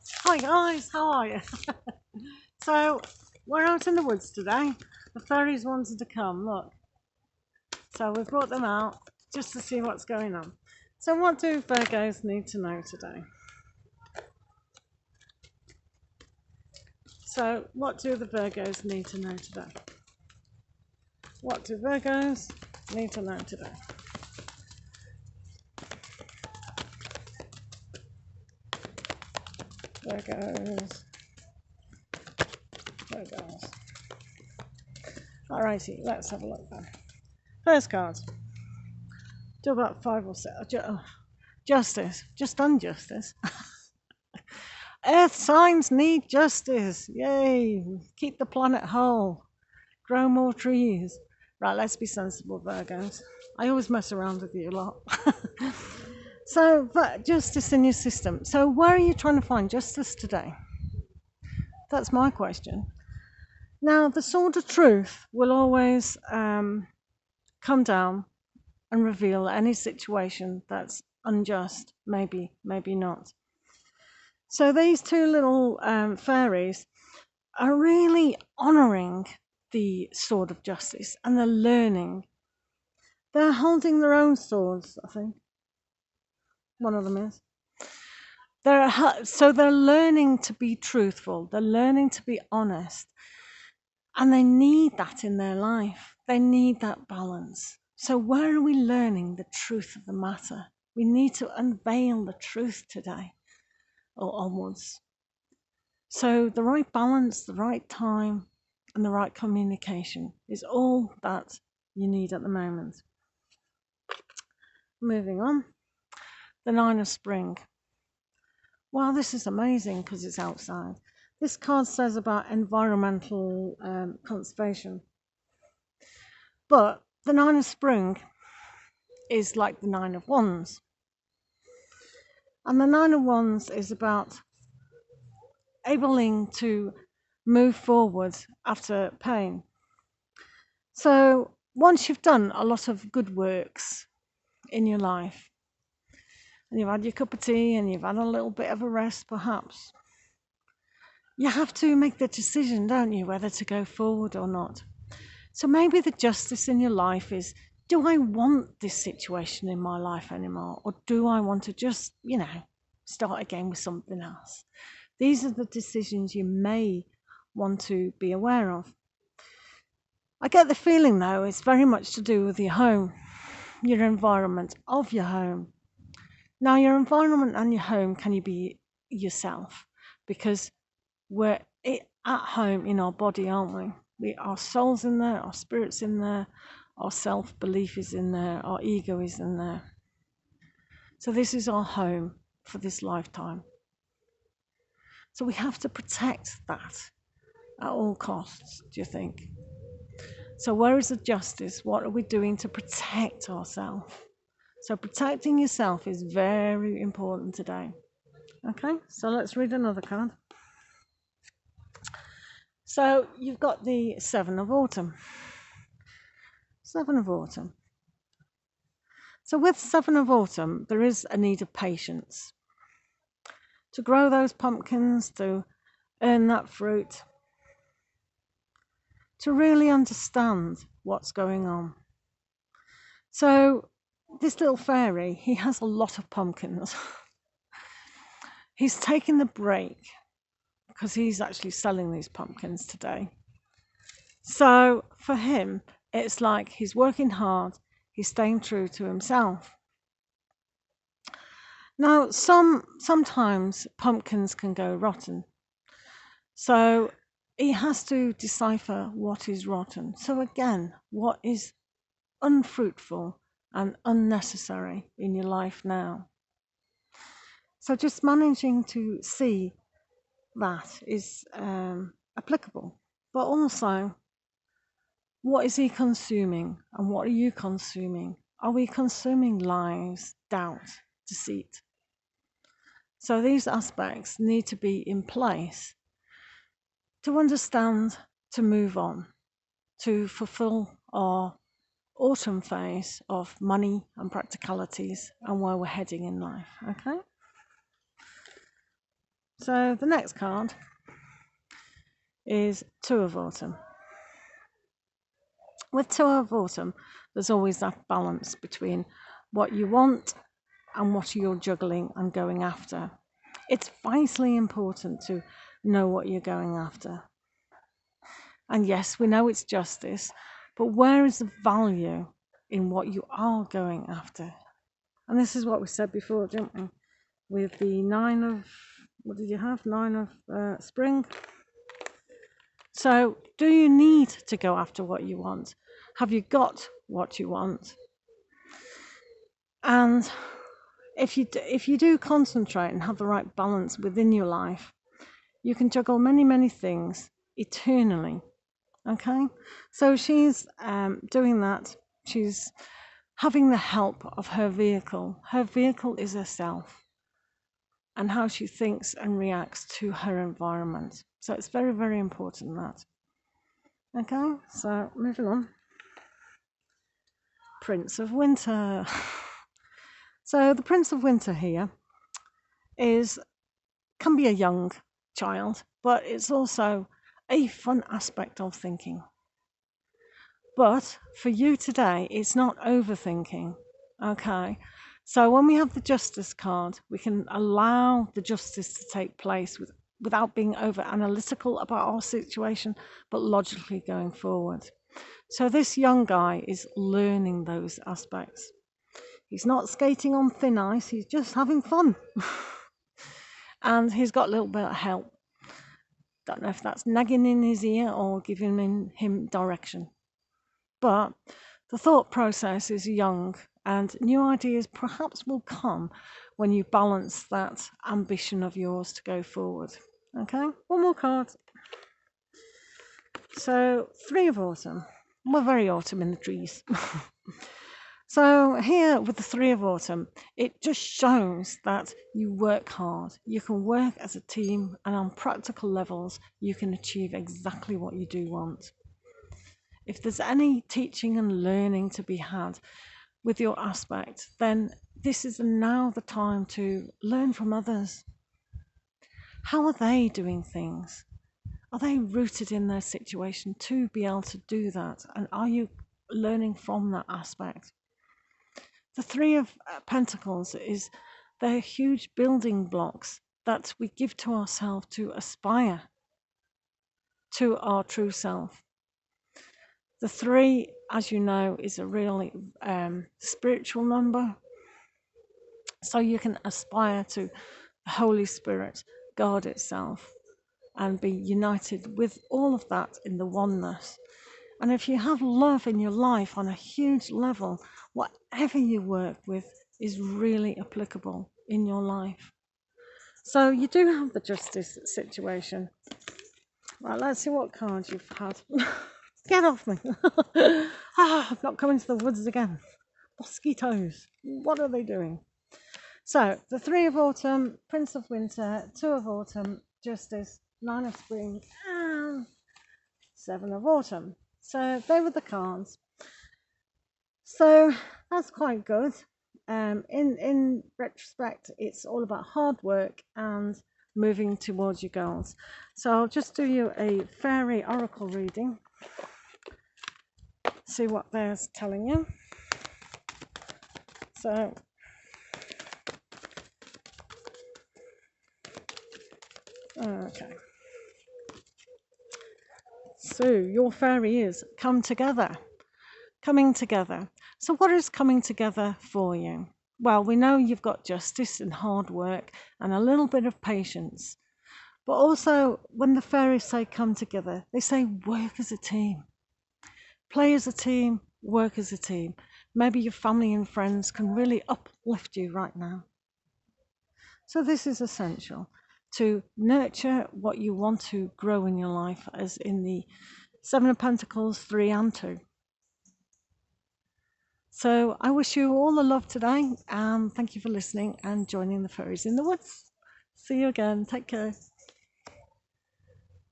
Hi guys, how are you? So we're out in the woods today. The fairies wanted to come, look. So we've brought them out just to see what's going on. So what do Virgos need to know today? So what do the Virgos need to know today? What do Virgos need to know today? Virgos. Virgos. Alrighty, let's have a look then. First card. Do about 5 or 6. Justice. Just done justice. Earth signs need justice. Yay. Keep the planet whole. Grow more trees. Right, let's be sensible, Virgos. I always mess around with you a lot. So, but justice in your system. So, where are you trying to find justice today? That's my question. Now, the sword of truth will always come down and reveal any situation that's unjust, maybe not. So these two little fairies are really honouring the sword of justice, and they're learning. They're holding their own swords, I think. One of them is. So they're learning to be truthful. They're learning to be honest. And they need that in their life. They need that balance. So where are we learning the truth of the matter? We need to unveil the truth today or onwards. So the right balance, the right time, and the right communication is all that you need at the moment. Moving on. The Nine of Spring. Wow, this is amazing because it's outside. This card says about environmental conservation. But the Nine of Spring is like the Nine of Wands. And the Nine of Wands is about able to move forward after pain. So once you've done a lot of good works in your life, and you've had your cup of tea and you've had a little bit of a rest perhaps, you have to make the decision, don't you, whether to go forward or not. So maybe the justice in your life is, do I want this situation in my life anymore? Or do I want to just, start again with something else? These are the decisions you may want to be aware of. I get the feeling, though, it's very much to do with your home, your environment of your home. Now, your environment and your home, can you be yourself? Because we're at home in our body, aren't we? Our soul's in there, our spirit's in there, our self-belief is in there, our ego is in there. So this is our home for this lifetime. So we have to protect that at all costs, do you think? So where is the justice? What are we doing to protect ourselves? So protecting yourself is very important today. Okay, so let's read another card. So you've got the Seven of Autumn. Seven of Autumn. So with Seven of Autumn, there is a need of patience. To grow those pumpkins, to earn that fruit, to really understand what's going on. So this little fairy, he has a lot of pumpkins. He's taking the break because he's actually selling these pumpkins today. So for him, it's like he's working hard, he's staying true to himself. Now, sometimes pumpkins can go rotten. So he has to decipher what is rotten. So again, what is unfruitful and unnecessary in your life now. So just managing to see that is applicable. But also, what is he consuming and what are you consuming? Are we consuming lies, doubt, deceit? So these aspects need to be in place to understand, to move on, to fulfill our autumn phase of money and practicalities and where we're heading in life. Okay? So the next card is Two of Autumn. With Two of Autumn, there's always that balance between what you want and what you're juggling and going after. It's vitally important to know what you're going after. And yes, we know it's justice, but where is the value in what you are going after? And this is what we said before, didn't we? With the Nine of, what did you have? Nine of Spring. So do you need to go after what you want? Have you got what you want? And if you do concentrate and have the right balance within your life, you can juggle many things eternally. Okay, so she's doing that. She's having the help of her vehicle. Her vehicle is herself and how she thinks and reacts to her environment. So it's very important that. Okay, so moving on. Prince of Winter. So the Prince of Winter here can be a young child, but it's also a fun aspect of thinking. But for you today, it's not overthinking. Okay, so when we have the Justice card, we can allow the justice to take place without being over analytical about our situation, but logically going forward. So this young guy is learning those aspects. He's not skating on thin ice, he's just having fun. And he's got a little bit of help. Don't know if that's nagging in his ear or giving him direction. But the thought process is young, and new ideas perhaps will come when you balance that ambition of yours to go forward. Okay, one more card. So, Three of Autumn. We're very autumn in the trees. So here with the Three of Autumn, it just shows that you work hard. You can work as a team, and on practical levels, you can achieve exactly what you do want. If there's any teaching and learning to be had with your aspect, then this is now the time to learn from others. How are they doing things? Are they rooted in their situation to be able to do that? And are you learning from that aspect? The Three of Pentacles is they're huge building blocks that we give to ourselves to aspire to our true self. The three, as you know, is a really spiritual number. So you can aspire to the Holy Spirit, God itself, and be united with all of that in the oneness. And if you have love in your life on a huge level, whatever you work with is really applicable in your life. So you do have the justice situation. Right, let's see what cards you've had. Get off me. I'm not coming to the woods again. Mosquitoes. What are they doing? So, the Three of Autumn, Prince of Winter, Two of Autumn, Justice, Nine of Spring, and Seven of Autumn. So, they were the cards. So, that's quite good. In retrospect, it's all about hard work and moving towards your goals. So, I'll just do you a fairy oracle reading. See what they're telling you. So, okay. So, your fairy is come together. Coming together. So, what is coming together for you? Well, we know you've got justice and hard work and a little bit of patience. But also, when the fairies say come together, they say work as a team. Play as a team, work as a team. Maybe your family and friends can really uplift you right now. So this is essential to nurture what you want to grow in your life, as in the Seven of Pentacles, 3 and 2. So I wish you all the love today, and thank you for listening and joining the Fairies in the Woods. See you again. Take care.